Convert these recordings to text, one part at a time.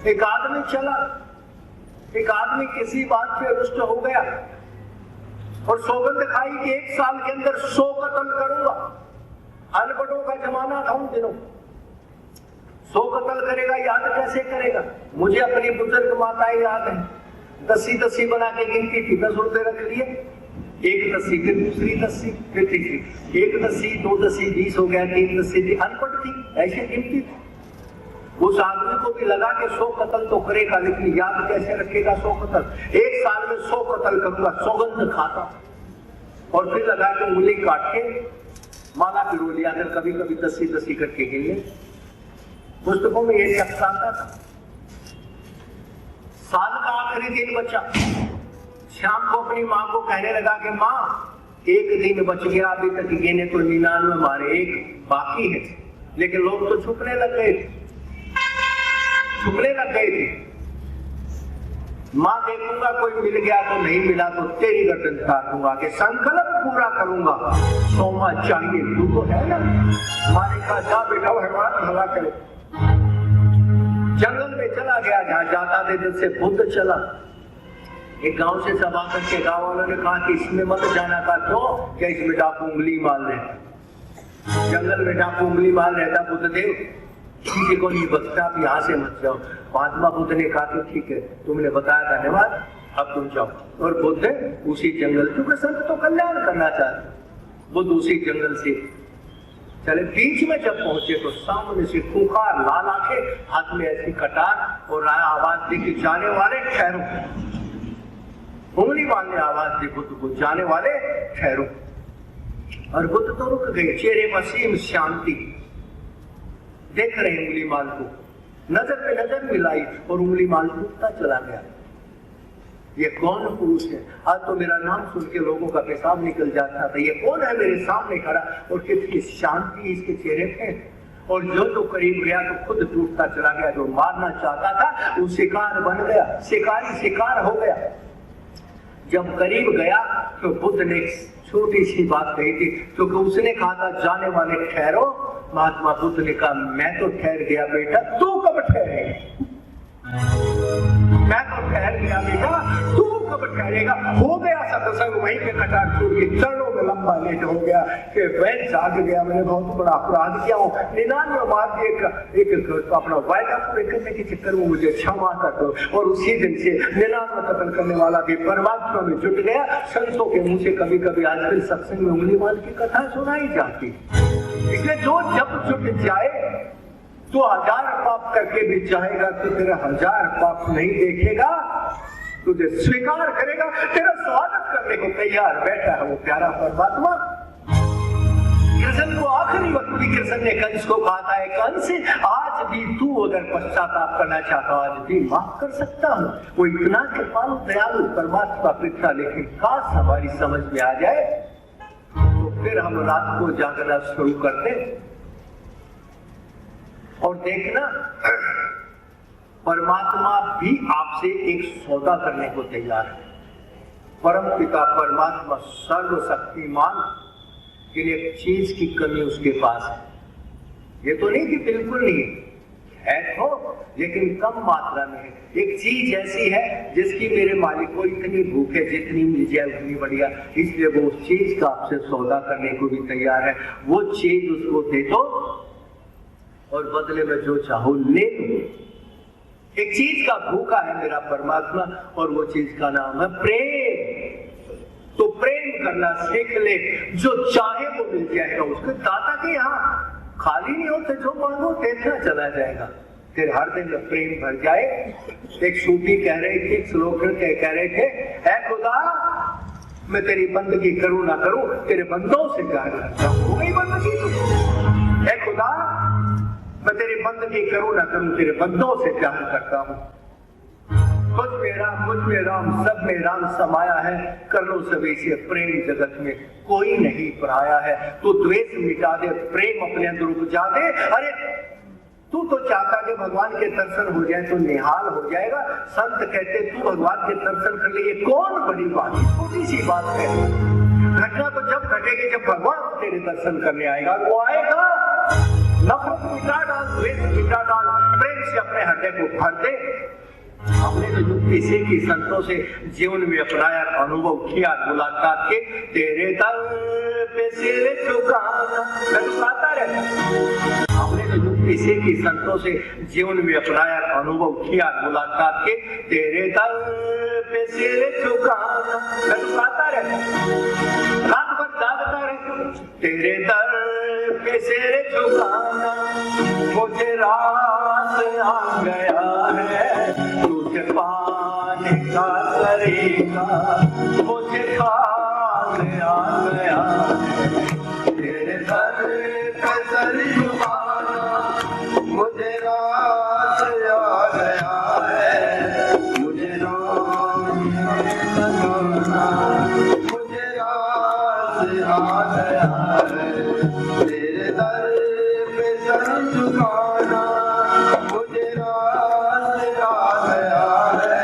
एक आदमी चला, एक आदमी किसी बात पे रुष्ट हो गया और सौगंध खाई कि 1 साल के अंदर 100 कत्ल करूंगा। अनपढ़ों का जमाना था उन दिनों। 100 कत्ल करेगा, याद कैसे करेगा? मुझे अपनी बुजुर्ग माताएं याद है, 10 बना के गिनती थी, 10 रुपए रख लिए, 1 10, फिर दूसरी 10, फिर तीसरी, 1 10, 2 10, 20 हो गया, 3 10, अनपढ़ थी, ऐसे गिनती थी। उस आदमी को भी लगा कि 100 कत्ल तो करेगा, लेकिन याद कैसे रखेगा 100 कत्ल? 1 साल में 100 कत्ल करूंगा, सौगंध खाता। और फिर लगा के उंगली काट के माला पिरो लिया, अगर कभी कभी 10 करके गिन ले। पुस्तकों में ये शख्स आता था। साल का आखिरी दिन बचा, शाम को अपनी माँ को कहने लगा कि माँ 1 दिन बच गया, अभी तक गिने तो 99 मारे, 1 बाकी है। लेकिन लोग तो छुपने लग गए थे। माँ देखूंगा कोई मिल गया तो नहीं मिला तो तेरी गर्दन काट दूंगा, कि संकल्प पूरा करूंगा, 100वां चाहिए, तू तो है ना। माने कहा जा बेटा, भगवान भला करे। जंगल में चला गया, जहां जाता थे दिल से बुद्ध चला। एक गांव से सब आकर के गांव वालों ने कहा कि इसमें मत जाना था, क्यों? क्या इसमें डाकू उंगली मार रहे। जंगल में डाकू उंगली मार रहता, बुद्धदेव किसी को नहीं बचता, आप यहाँ से मत जाओ। महात्मा बुद्ध ने कहा कि ठीक है, तुमने बताया, धन्यवाद, अब तुम जाओ। और बुद्ध उसी जंगल, क्योंकि संत तो कल्याण करना चाहते, बुद्ध उसी जंगल से चले। बीच में जब पहुंचे तो सामने से खूंखार लाल आंखें, हाथ में ऐसी कटार, और आवाज दी कि जाने वाले ठहरो। उंगली मारने आवाज दी बुद्ध को, जाने वाले ठहरो। और बुद्ध तो रुक गए, चेहरे पर असीम शांति, देख रहे उंगली माल को, नजर पे नजर मिलाई और उंगली माल टूटता चला गया। ये कौन पुरुष है? आज तो मेरा नाम सुन के लोगों का पेशाब निकल जाता था। ये कौन है मेरे सामने खड़ा? और कितनी शांति इसके चेहरे पे। और जो करीब गया तो खुद टूटता चला गया। जो मारना चाहता था वो शिकार बन गया, शिकारी शिकार हो गया। जब करीब गया तो बुद्ध ने छोटी सी बात कही थी, क्योंकि उसने कहा था जाने वाले ठहरो। महात्मा बुद्ध ने कहा मैं तो ठहर गया बेटा, तू कब ठहरेगा? मैं तो ठहर गया बेटा, तू कब ठहरेगा? हो गया सत्संग, वहीं पे कटार छूट के चरणों में लंबा लेट हो गया कि वैन जाग गया, मैंने बहुत बड़ा अपराध किया हूँ। 99 मार के एक अपना वायदा पूरे करने के चक्कर में मुझे क्षमा कर दो। और उसी दिन से 99 कत्ल करने वाला भी परमात्मा में जुट गया। संतों के मुंह से कभी कभी आजकल सत्संग में उंगली मार की कथा सुनाई जाती। इसलिए जो जब जुट जाए तो 1000 पाप करके भी जाएगा तो तेरा 1000 पाप नहीं देखेगा, तुझे स्वीकार करेगा, तेरा स्वागत करने को तैयार बैठा है वो प्यारा परमात्मा। कृष्ण को आखिरी वक्त भी कृष्ण ने कंस को कहा था, कंस आज भी तू अगर पश्चाताप करना चाहता आज भी माफ कर सकता हूँ। वो इतना कृपालु दयालु परमात्मा पिता, लेकिन काश हमारी समझ में आ जाए तो फिर हम रात को जागना शुरू कर दें। और देखना परमात्मा भी आपसे एक सौदा करने को तैयार है। परम पिता परमात्मा सर्वशक्तिमान, एक चीज की कमी उसके पास है। ये तो नहीं कि बिल्कुल नहीं है तो, लेकिन कम मात्रा में है। एक चीज ऐसी है जिसकी मेरे मालिक को इतनी भूख है, जितनी मिल जाए उतनी बढ़िया, इसलिए वो उस चीज का आपसे सौदा करने को भी तैयार है। वो चीज उसको दे दो और बदले में जो चाहो ले लो। एक चीज का भूखा है मेरा परमात्मा, और वो चीज का नाम है प्रेम। तो प्रेम करना सीख ले, जो चाहे वो मिल जाएगा। उसके दाता के यहाँ खाली नहीं होते, जो मांगो देता चला जाएगा। फिर हर दिन प्रेम भर जाए। एक सूफी कह रहे थे, श्लोक कह रहे थे, ऐ खुदा मैं तेरी बंदगी करूं ना करूं, तेरे बंदों से प्यार करता हूं। वो नहीं बंदगी तो ऐ खुदा मैं तेरी बंदगी करूं ना करूं, तेरे बंदों से प्यार करता हूं। खुद मेरा मुझ में राम, सब में राम समाया है, कर लो सभी से प्रेम, जगत में कोई नहीं पराया है। तो द्वेष मिटा दे, प्रेम अपने अंदर उपजा दे। अरे तू तो चाहता कि भगवान के दर्शन हो जाए तो निहाल हो जाएगा। संत कहते तू भगवान के दर्शन कर ले, ये कौन बड़ी बात है, छोटी सी बात है। घटना तो जब घटेगी जब भगवान तेरे दर्शन करने आएगा। वो आएगा, नफरत मिटा डाल, द्वेष मिटा डाल, प्रेम प्रेम से अपने हृदय को भर दे। हमने जो युक्ति सीखी संतों से जीवन में अपनाया, अनुभव किया मुलाकात के, तेरे दर पे सिर झुकाना, मैं तो गाता रहता। हमने जो युक्ति सीखी संतों से जीवन में अपनाया, अनुभव किया मुलाकात के, तेरे दर पे सिर झुकाना, मैं तो गाता रहता। रात भर जागता रहता, तेरे दर पे सिर झुकाना, मुझे रास आ गया है तुझे पाने का तरीका, मुझे खास आ गया है तेरे दर पे सर झुकाना, मुझे रास आ गया है, मुझे मुझे रास आ गया है तेरे दर पे सर झुकाना, मुझे रास आ गया है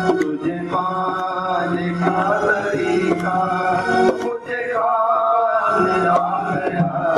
तुझे पाने का तरीका, मुझे खास आ गया है।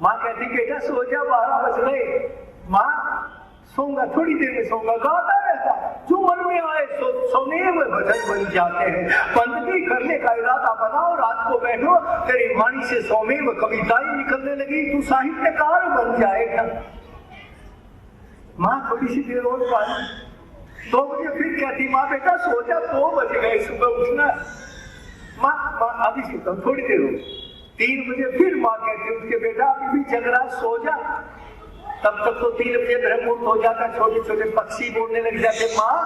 माँ कहती बेटा सो जा, 12 बज गए। माँ सोऊंगा, थोड़ी देर में सोऊंगा। गाता रहता, जो मन में आए सोने में भजन बन जाते हैं। बंदगी करने का इरादा बनाओ, रात को बैठो, तेरी वाणी से सौमेव कविताएं निकलने लगी, तू साहित्यकार बन जाएगा। माँ थोड़ी सी देर और पानी, 2 बजे फिर कहती माँ बेटा सो जा, 2 बज गए, सुबह उठना। माँ अभी सोता हूँ, थोड़ी देर हो। 3 बजे फिर माँ कहती उसके बेटा अभी भी जग रहा, सो जा। तब तक तो 3 बजे ब्रह्ममुहूर्त हो जाता, छोटे छोटे पक्षी बोलने लग जाते माँ।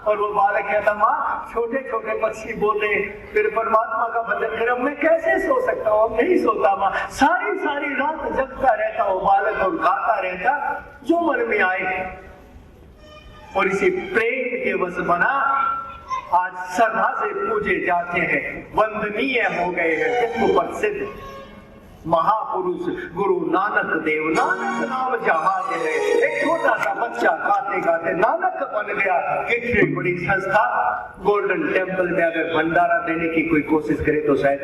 और वो बालक कहता माँ छोटे छोटे पक्षी बोल रहे, फिर परमात्मा का भजन कर, मैं कैसे सो सकता हूँ? अब नहीं सोता माँ, सारी सारी रात जगता रहता वो बालक और गाता रहता जो मन में आए। और इसी प्रेम के वश बना आज श्रद्धा से पूजे जाते हैं, वंदनीय हो गए हैं विश्व प्रसिद्ध महापुरुष गुरु नानक देव। नानक नाम जहाज है, एक छोटा सा बच्चा गाते गाते नानक बन गया। कितनी बड़ी संस्था गोल्डन टेम्पल में अगर भंडारा देने की कोई कोशिश करे तो शायद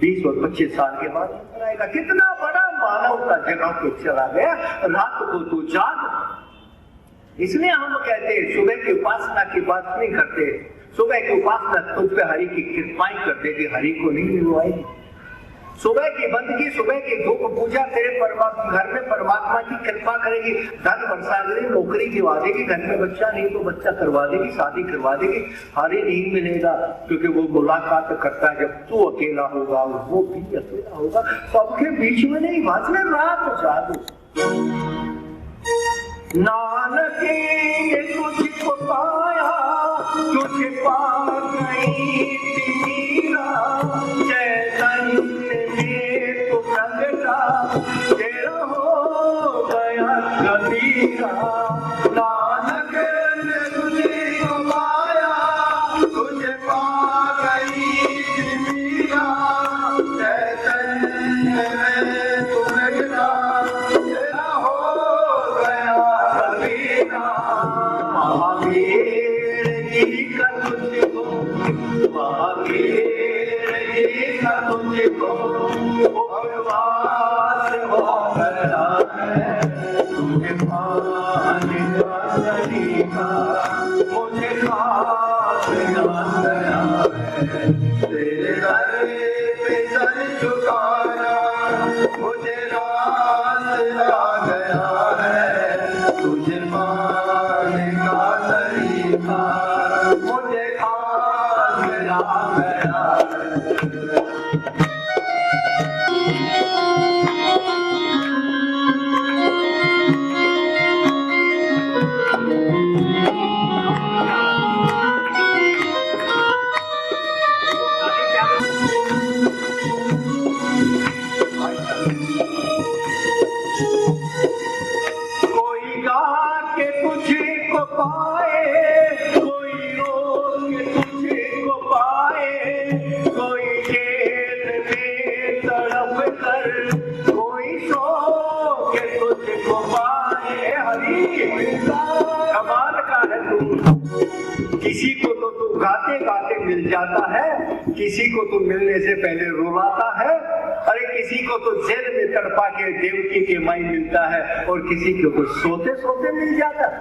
20 और 25 साल के बाद बनाएगा। कितना बड़ा मानव का जगह को चला गया। रात को तू जाग। इसलिए हम कहते हैं सुबह की उपासना की बात नहीं करते, सुबह की उपासना तुझ पे हरि की कृपाएं करते कि हरि को नहीं मिलवाएगी। सुबह की बंदगी, सुबह की धूप पूजा तेरे घर में परमात्मा की कृपा करेगी। धन बरसा देगी, नौकरी दिवा देगी, घर में बच्चा नहीं तो बच्चा करवा देगी, शादी करवा देगी। हरि नहीं मिलेगा क्योंकि वो मुलाकात करता है जब तू अकेला होगा, वो भी अकेला होगा, सबके बीच में नहीं। भाषण रात जागो नानक ने तुझको पाया, तुझे पा गई मीरा, चैतन्य में तो प्रगटा तेरा हो महावीर जी का तुझको, महावीर जी का तुझको उपवास हो गया है, तुझे पाने का तरीका मुझे खास याद गया है, तेरे दर पे सर झुकाना मुझे रास आ गया है, तुझे पाने का तरीका मुझे खास याद गया है। किसी को तो तू गाते गाते मिल जाता है, किसी को तो मिलने से पहले रुलाता है, अरे किसी को तो जेल में तड़पा के देवकी के माई मिलता है और किसी को तो सोते सोते मिल जाता है।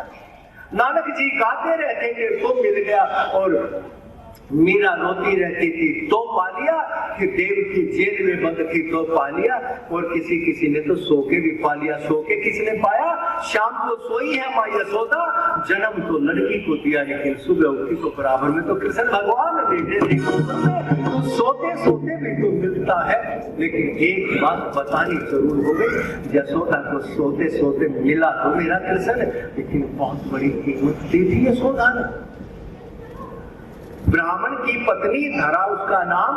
नानक जी गाते रहते थे तो मिल गया, और मीरा रोती रहती थी तो पा लिया, कि देवकी जेल में बंद थी तो पा लिया, और किसी किसी ने तो सो के भी पा लिया। सो के किसने पाया? शाम को सोई है माँ यशोदा, जन्म तो लड़की को दिया लेकिन सुबह उठी तो बराबर में तो कृष्ण भगवान बेटे थे। तो सोते सोते भी तो मिलता है, लेकिन एक बात बतानी जरूर हो गई, यशोदा को सोते सोते मिला तो मेरा कृष्ण, लेकिन बहुत बड़ी कीमत दी थी यशोदा ने। ब्राह्मण की पत्नी धरा, उसका नाम,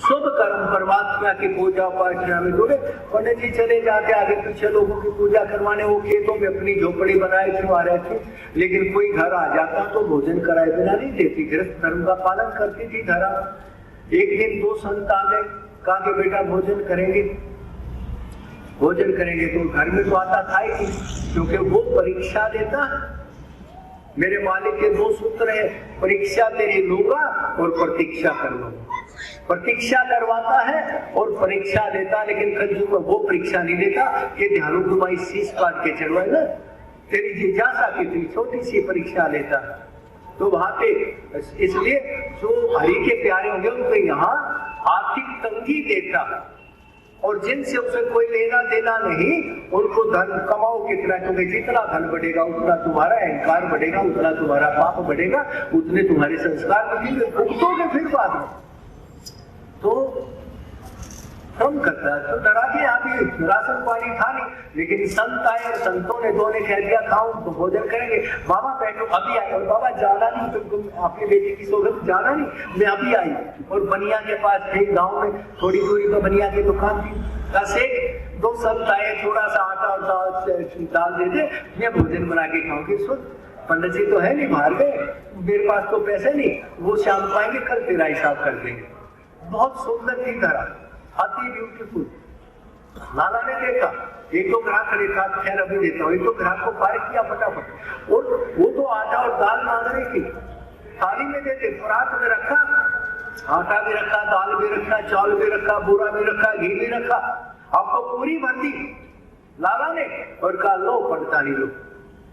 शुभ कर्म परमात्मा की पूजा पाठ में जोड़े। पंडित जी चले जाते आगे पीछे लोगों की पूजा करवाने, वो खेतों में अपनी झोपड़ी बनाए थे, आ रहे थे, लेकिन कोई घर आ जाता तो भोजन कराए बिना नहीं देती, गृहस्थ धर्म का पालन करती थी धरा। एक दिन दो संत आ गए, कहा कि बेटा भोजन करेंगे, भोजन करेंगे। तो घर में तो आता था ही, क्योंकि वो परीक्षा देता। मेरे मालिक के दो सूत्र है, परीक्षा तेरी लूंगा और प्रतीक्षा कर लूंगा। प्रतीक्षा करवाता है और परीक्षा लेता, लेकिन कंजूस में वो परीक्षा नहीं लेता कि ध्यानु तुम्हारी शीश काट के चढ़वाए ना, तेरी जिज्ञासा कितनी, छोटी सी परीक्षा लेता। तो वहां पे इसलिए जो हरि के प्यारे होंगे उनको यहाँ आर्थिक तंगी देता, और जिनसे उसे कोई लेना देना नहीं, उनको धन कमाओ कितना, क्योंकि जितना धन बढ़ेगा उतना तुम्हारा अहंकार बढ़ेगा, उतना तुम्हारा पाप बढ़ेगा, उतने तुम्हारे संस्कार बढ़ेंगे, भुगतोगे फिर बाद में। तो कम करता है। तो डरा के यहाँ भी राशन पानी था नहीं, लेकिन संत आए और संतों ने दो ने कह दिया खाओ तो भोजन करेंगे। बाबा बैठो, अभी आए। और बाबा जाना नहीं, तुम आपकी बेटी की सोगत जाना नहीं, मैं अभी आई। और बनिया के पास थे गांव में, थोड़ी दूरी पर बनिया की दुकान थी। सेठ दो संत आए, थोड़ा सा आटा और दाल दे दे, मैं भोजन बना के खाऊंगी। सुन पंडित जी तो है नहीं, बाहर गए, मेरे पास तो पैसे नहीं, वो शाम को आएंगे, कल तेरा हिसाब कर देंगे। बहुत सुंदर थी तरह, अति ब्यूटीफुल। लाला ने देखा, एक तो ग्राहक खड़े था, खैर अभी देता हूँ, एक तो ग्राहक को पार किया फटाफट, और वो तो आटा और दाल मांग रही थी, थाली में देते, परात में रखा, आटा भी रखा, दाल भी रखा, चावल भी रखा, बूरा भी रखा, घी भी रखा, आपको पूरी भर दी लाला ने, और कहा लो पंडितानी लो।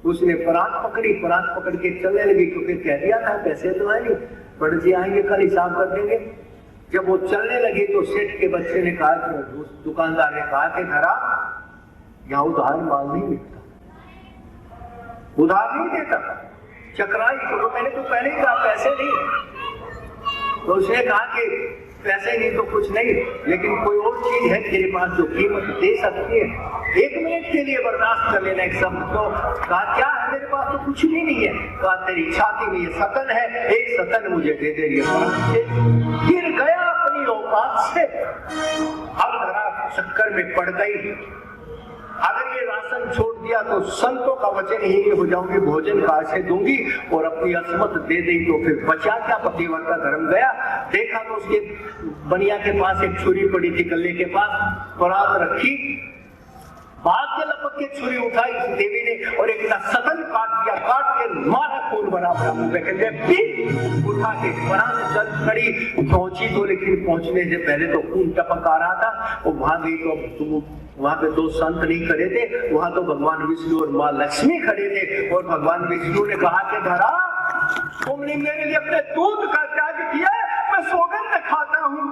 उसने परात पकड़ी, परात पकड़ के चलने लगी, क्योंकि कह दिया था पैसे तो है नहीं, पंडित जी आएंगे कल हिसाब कर देंगे। जब वो चलने लगी तो सेठ के बच्चे ने कहा, दुकानदार ने कहा कि धरा यहाँ उधार माल नहीं मिलता, उधार नहीं देता, चकराई। तो मैंने तो पहले ही कहा पैसे नहीं। तो उसने कहा कि पैसे नहीं तो कुछ नहीं, लेकिन कोई और चीज है तेरे पास जो कीमत दे सकती है, 1 मिनट के लिए बर्दाश्त कर लेना एक शब्द। तो कहा क्या है मेरे पास? तो कुछ भी नहीं है। कहा तेरी छाती में ये सतन है, एक सतन मुझे दे दे। गिर गया अपनी औकात से, अब धरा चक्कर में पड़ गई। अगर ये राशन छोड़ दिया तो संतों का वचन ही हो जाऊंगी, भोजन कहाँ से दूंगी, और अपनी असमत दे दी तो फिर बचा क्या? पतिव्रता धर्म गया। देखा तो उसके बनिया के पास एक छुरी पड़ी थी, गले के पास परात रखी, भाग के लपक के छुरी उठाई देवी ने और एक सतन काट दिया, काट के मारा खून बना मुंह पे, कहते पी उठा के बना चल खड़ी पहुंची तो, लेकिन पहुंचने से पहले तो खून टपक आ रहा था। वो वहां गई तो वहां पे दो संत नहीं खड़े थे, वहां तो भगवान विष्णु और माँ लक्ष्मी खड़े थे। और भगवान विष्णु ने कहा कि धरा तुमने मेरे लिए अपने दूध का त्याग किया, मैं सौगंध खाता हूँ,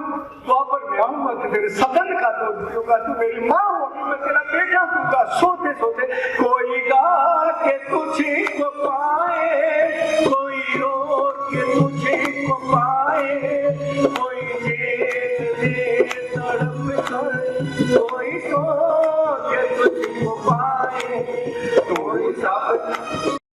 द्वापर में आऊंगा तो तेरे सदन का दूध पीऊंगा, तू मेरी माँ होगी, मैं तेरा बेटा होगा। सोते सोते कोई गा के तुझे